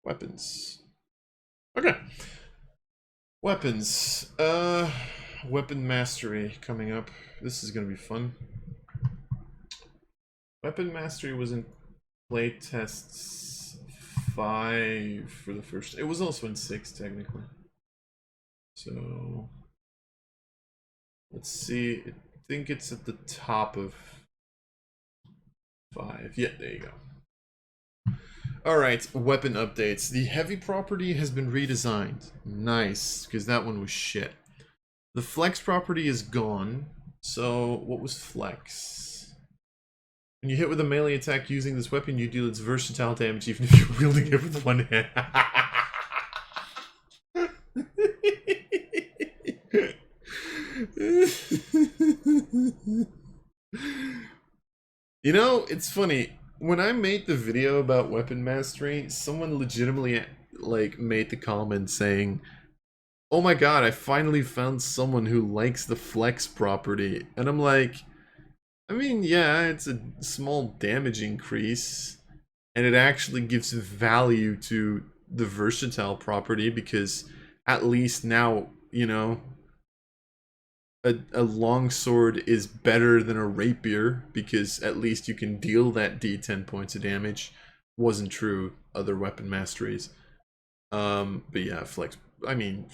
Weapons. Okay. Weapons. Weapon mastery coming up. This is gonna be fun. Weapon mastery was in Playtests 5 for the first. It was also in 6 technically. So let's see. I think it's at the top of 5. Yeah, there you go. Alright, weapon updates. The heavy property has been redesigned. Nice, because that one was shit. The flex property is gone. So, what was flex? When you hit with a melee attack using this weapon, you deal its versatile damage even if you're wielding it with one hand. You know, it's funny. When I made the video about weapon mastery, someone legitimately like made the comment saying, "Oh my god, I finally found someone who likes the flex property." And I'm like, I mean, yeah, it's a small damage increase, and it actually gives value to the versatile property because at least now, you know, a longsword is better than a rapier because at least you can deal that D10 points of damage. Wasn't true other weapon masteries. But yeah, flex. I mean,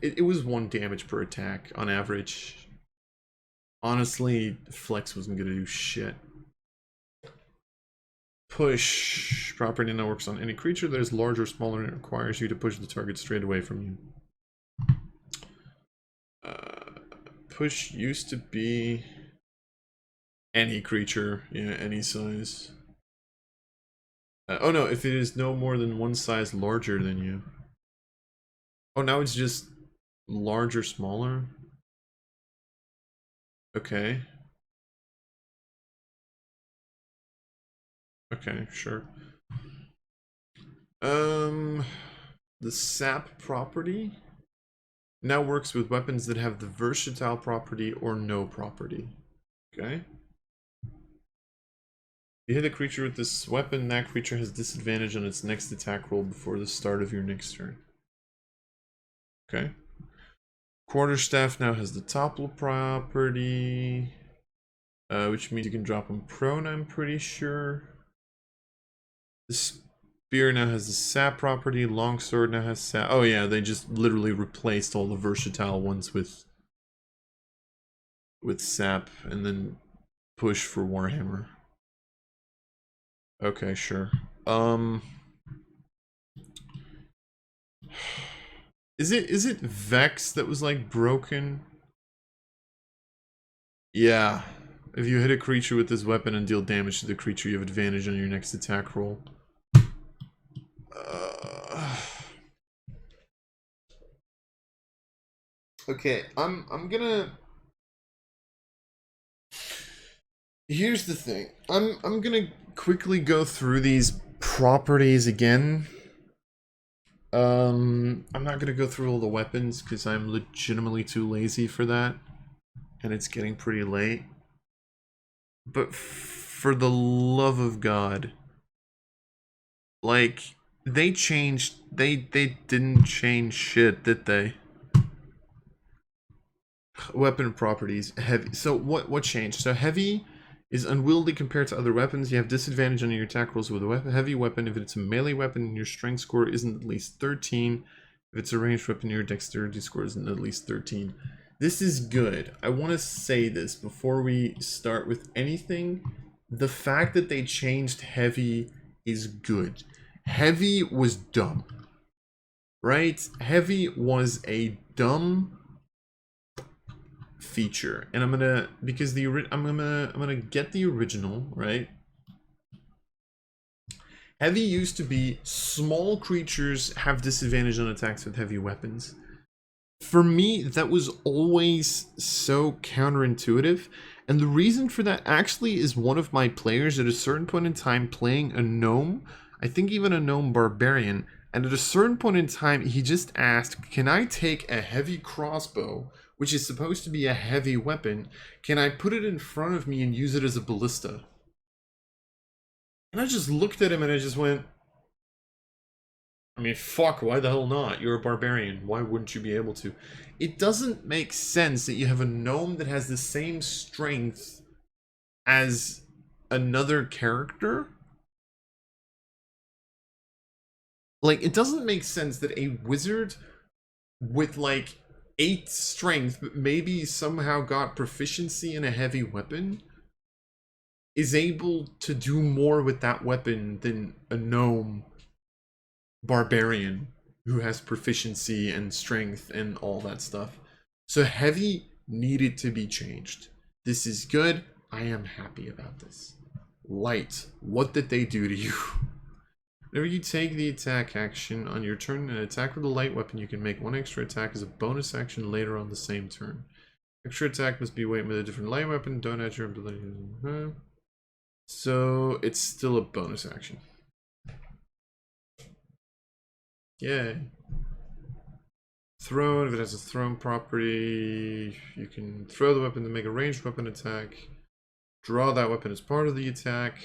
it was 1 damage per attack on average. Honestly, flex wasn't gonna do shit. Push. Property now works on any creature that is larger or smaller and it requires you to push the target straight away from you. Push used to be any creature, yeah, any size. Oh no, if it is no more than 1 size larger than you. Oh, now it's just larger, smaller? Okay. Okay, sure. The sap property now works with weapons that have the versatile property or no property. Okay. You hit a creature with this weapon, that creature has disadvantage on its next attack roll before the start of your next turn. Okay. Quarterstaff now has the topple property, which means you can drop him prone, I'm pretty sure. The spear now has the sap property, longsword now has sap. Oh yeah, they just literally replaced all the versatile ones with sap and then push for Warhammer. Okay, sure. Is it Vex that was like broken? Yeah. If you hit a creature with this weapon and deal damage to the creature, you have advantage on your next attack roll. Okay, I'm gonna. Here's the thing. I'm gonna quickly go through these properties again. I'm not gonna go through all the weapons because I'm legitimately too lazy for that, and it's getting pretty late. But for the love of God, like they changed. They didn't change shit, did they? Weapon properties. Heavy. So what changed? So heavy is unwieldy compared to other weapons. You have disadvantage on your attack rolls with a heavy weapon if it's a melee weapon and your strength score isn't at least 13. If it's a ranged weapon, your dexterity score isn't at least 13. This is good. I want to say this before we start with anything. The fact that they changed heavy is good. Heavy was dumb. Right? Heavy was a dumb feature, and I'm gonna because I'm gonna get the original, right? Heavy used to be small creatures have disadvantage on attacks with heavy weapons. For me, that was always so counterintuitive, and the reason for that actually is one of my players at a certain point in time playing a gnome, I think even a gnome barbarian, and at a certain point in time he just asked, can I take a heavy crossbow, which is supposed to be a heavy weapon, can I put it in front of me and use it as a ballista? And I just looked at him and I just went, I mean, fuck, why the hell not? You're a barbarian. Why wouldn't you be able to? It doesn't make sense that you have a gnome that has the same strength as another character. Like, it doesn't make sense that a wizard with, like, 8 strength, but maybe somehow got proficiency in a heavy weapon, is able to do more with that weapon than a gnome barbarian who has proficiency and strength and all that stuff. So heavy needed to be changed. This is good. I am happy about this. Light. What did they do to you? Whenever you take the attack action on your turn and attack with a light weapon, you can make one extra attack as a bonus action later on the same turn. Extra attack must be weighted with a different light weapon. Don't add your ability. So it's still a bonus action. Yay. Thrown, if it has a thrown property, you can throw the weapon to make a ranged weapon attack. Draw that weapon as part of the attack.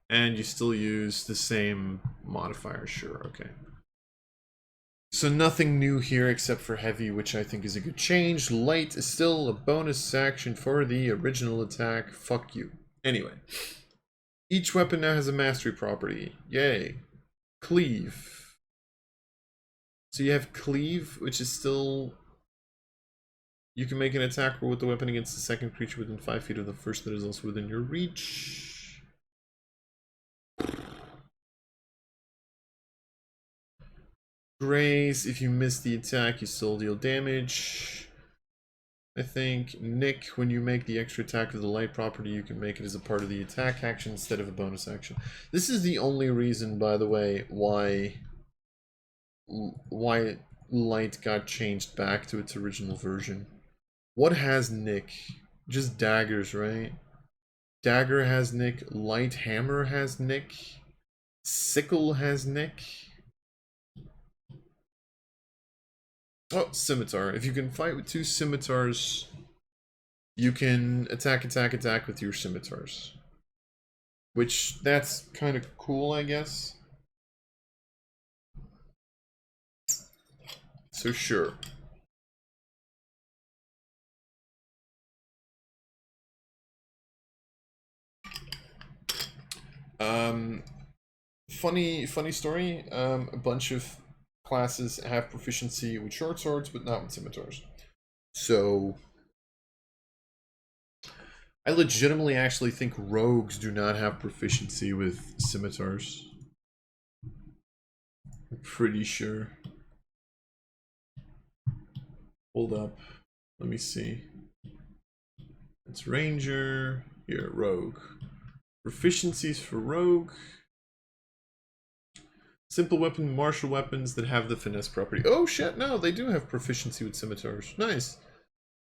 And you still use the same modifier, sure, okay. So nothing new here except for heavy, which I think is a good change. Light is still a bonus action for the original attack. Fuck you. Anyway. Each weapon now has a mastery property. Yay. Cleave. So you have Cleave, which is still... You can make an attack roll with the weapon against the second creature within 5 feet of the first that is also within your reach. Grace, if you miss the attack, you still deal damage. I think, Nick, when you make the extra attack with the light property, you can make it as a part of the attack action instead of a bonus action. This is the only reason, by the way, why light got changed back to its original version. What has Nick? Just daggers, right? Dagger has Nick. Light hammer has Nick. Sickle has Nick. Oh, scimitar. If you can fight with 2 scimitars, you can attack with your scimitars. Which, that's kind of cool, I guess. So sure. Funny story. A bunch of classes have proficiency with short swords, but not with scimitars. So I legitimately actually think rogues do not have proficiency with scimitars. I'm pretty sure. Hold up. Let me see. It's ranger. Here, rogue. Proficiencies for rogue. Simple weapon, martial weapons that have the finesse property. Oh shit, no, they do have proficiency with scimitars. Nice.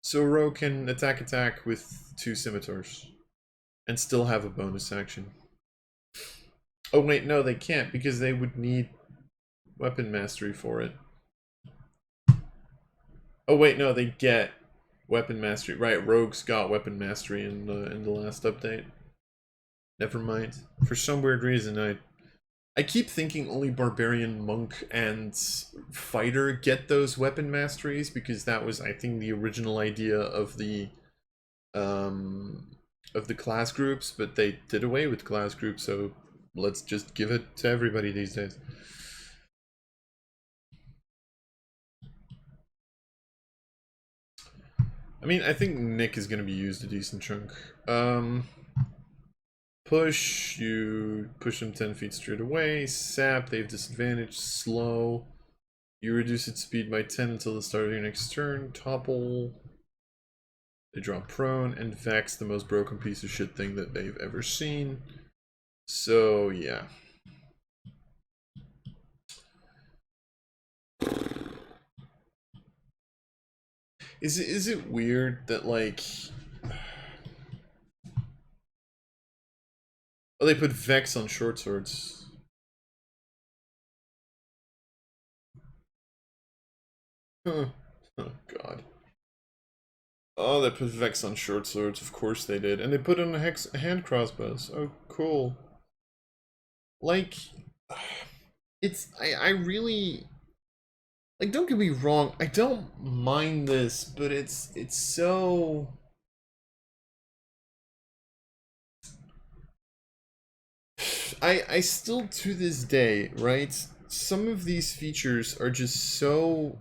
So rogue can attack with 2 scimitars. And still have a bonus action. Oh wait, no, they can't, because they would need weapon mastery for it. Oh wait, no, they get weapon mastery. Right, rogues got weapon mastery in the last update. Never mind. For some weird reason, I keep thinking only barbarian, monk, and fighter get those weapon masteries, because that was, I think, the original idea of the class groups, but they did away with class groups, so let's just give it to everybody these days. I mean, I think Nick is going to be used a decent chunk. Push, you push them 10 feet straight away. Sap, they have disadvantage. Slow, you reduce its speed by 10 until the start of your next turn. Topple, they drop prone. And Vex, the most broken piece of shit thing that they've ever seen. So, yeah. Is it weird that, like... Oh, they put Vex on short swords. Huh. Oh, God. Oh, they put Vex on short swords. Of course they did. And they put on hand crossbows. Oh, cool. Like, I really, like, don't get me wrong, I don't mind this, but it's so, I still to this day, right? Some of these features are just so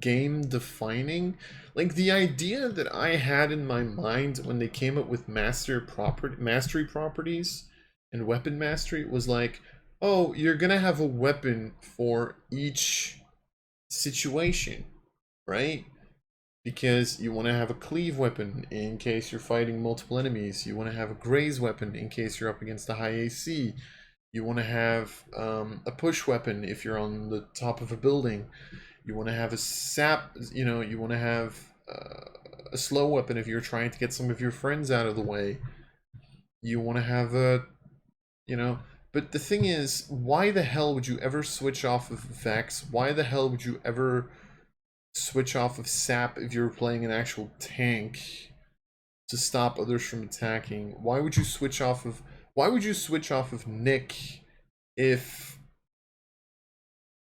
game defining. Like the idea that I had in my mind when they came up with mastery properties and weapon mastery was like, oh, you're gonna have a weapon for each situation, right? Because you want to have a cleave weapon in case you're fighting multiple enemies. You want to have a graze weapon in case you're up against a high AC. You want to have a push weapon if you're on the top of a building. You want to have a sap, you want to have a slow weapon if you're trying to get some of your friends out of the way. You want to have you know, but the thing is, why the hell would you ever switch off of Vex? Why the hell would you ever switch off of sap if you're playing an actual tank to stop others from attacking? Why would you switch off of Nick if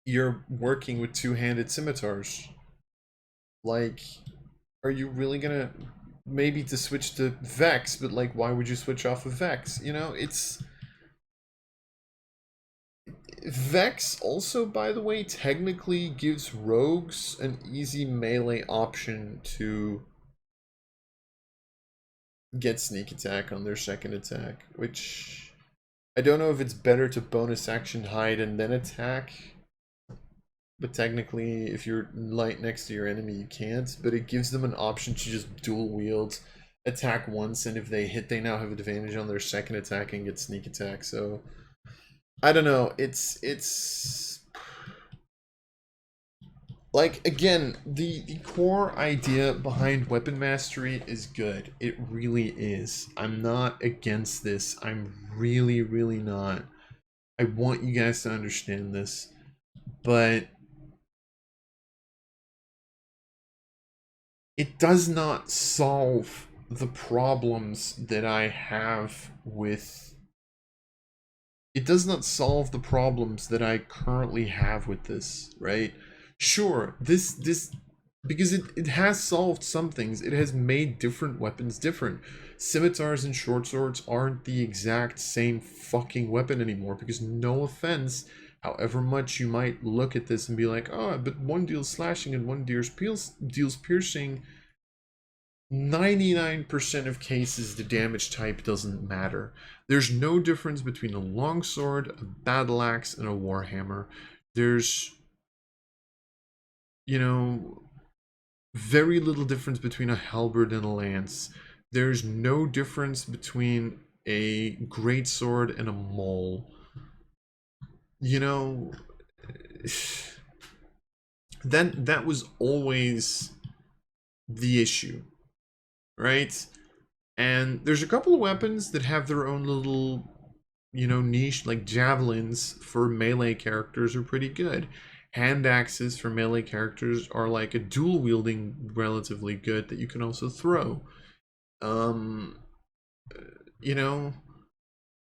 you're working with two-handed scimitars? Like, are you really gonna maybe to switch to Vex, but like why would you switch off of Vex? It's Vex also, by the way, technically gives rogues an easy melee option to get sneak attack on their second attack, which I don't know if it's better to bonus action hide and then attack. But technically, if you're light next to your enemy, you can't. But it gives them an option to just dual wield, attack once, and if they hit, they now have advantage on their second attack and get sneak attack. So I don't know. It's like, again, the core idea behind weapon mastery is good. It really is. I'm not against this. I'm really, really not. I want you guys to understand this, but it does not solve the problems that I have with it does not solve the problems that I currently have with this, right? Sure, this because it has solved some things. It has made different weapons different. Scimitars and short swords aren't the exact same fucking weapon anymore because, no offense, however much you might look at this and be like, oh, but one deals slashing and one deals piercing, 99% of cases the damage type doesn't matter. There's no difference between a longsword, a battle axe, and a warhammer. There's, very little difference between a halberd and a lance. There's no difference between a greatsword and a maul. That was always the issue, right? And there's a couple of weapons that have their own little, niche, like javelins for melee characters are pretty good. Hand axes for melee characters are like a dual wielding relatively good that you can also throw. You know,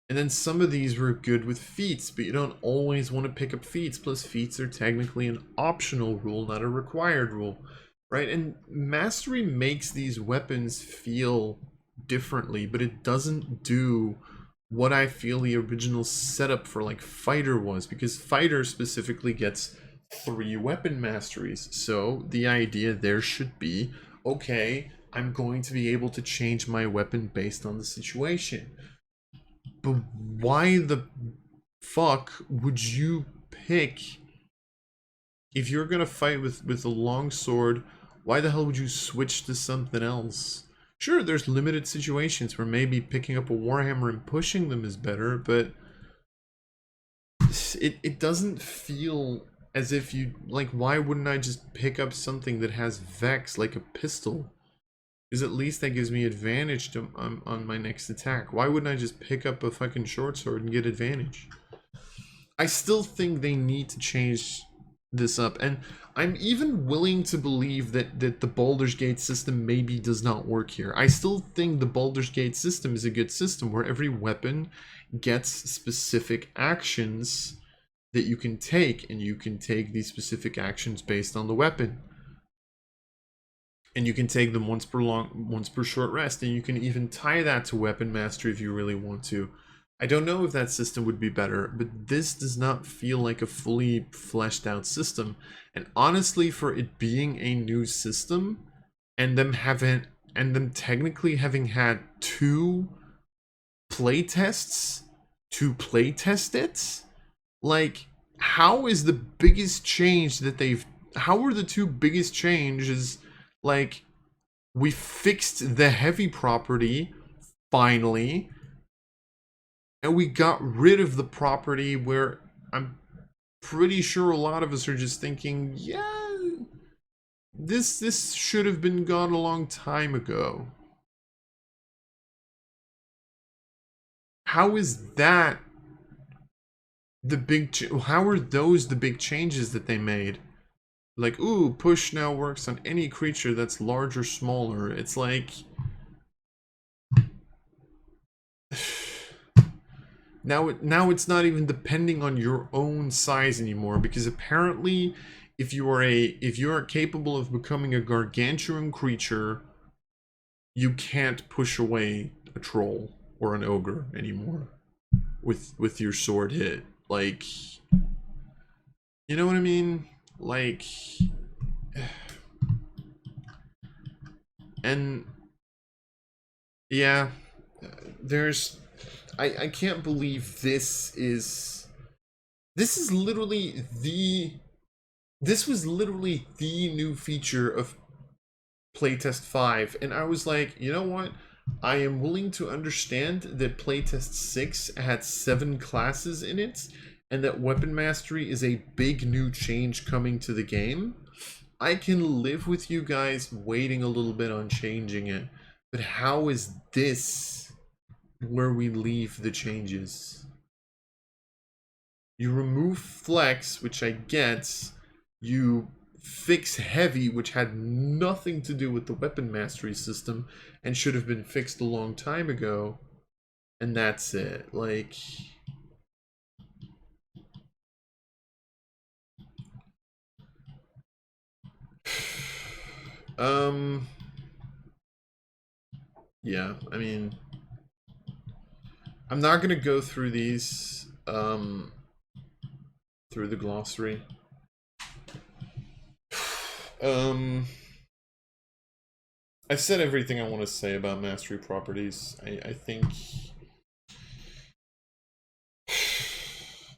and then some of these were good with feats, but you don't always want to pick up feats. Plus, feats are technically an optional rule, not a required rule, right? And mastery makes these weapons feel differently, but it doesn't do what I feel the original setup for like fighter was, because fighter specifically gets 3 weapon masteries. So the idea there should be, okay, I'm going to be able to change my weapon based on the situation. But why the fuck would you pick, if you're gonna fight with a long sword, why the hell would you switch to something else? Sure, there's limited situations where maybe picking up a warhammer and pushing them is better, but it doesn't feel as if you, like, why wouldn't I just pick up something that has Vex, like a pistol? Because at least that gives me advantage on my next attack. Why wouldn't I just pick up a fucking short sword and get advantage? I still think they need to change this up, and I'm even willing to believe that the Baldur's Gate system maybe does not work here. I still think the Baldur's Gate system is a good system where every weapon gets specific actions that you can take, and you can take these specific actions based on the weapon. And you can take them once per short rest, and you can even tie that to weapon mastery if you really want to. I don't know if that system would be better, but this does not feel like a fully fleshed out system. And honestly, for it being a new system, and them technically having had 2 playtests to playtest it, like, how is the biggest change that how are the 2 biggest changes? Like, we fixed the heavy property, finally, and we got rid of the property where I'm pretty sure a lot of us are just thinking, yeah, this should have been gone a long time ago. How is that how are those the big changes that they made? Like, ooh, push now works on any creature that's large or smaller. It's like... Now it's not even depending on your own size anymore, because apparently if you are capable of becoming a gargantuan creature, you can't push away a troll or an ogre anymore with your sword hit. Like, you know what I mean? Like, and yeah, there's I can't believe this was literally the new feature of Playtest 5, and I was like, you know what? I am willing to understand that Playtest 6 had 7 classes in it, and that weapon mastery is a big new change coming to the game. I can live with you guys waiting a little bit on changing it, but how is this where we leave the changes? You remove flex, which I get. You fix heavy, which had nothing to do with the weapon mastery system and should have been fixed a long time ago. And that's it. Like... yeah, I mean, I'm not gonna go through these through the glossary. I said everything I want to say about mastery properties. I think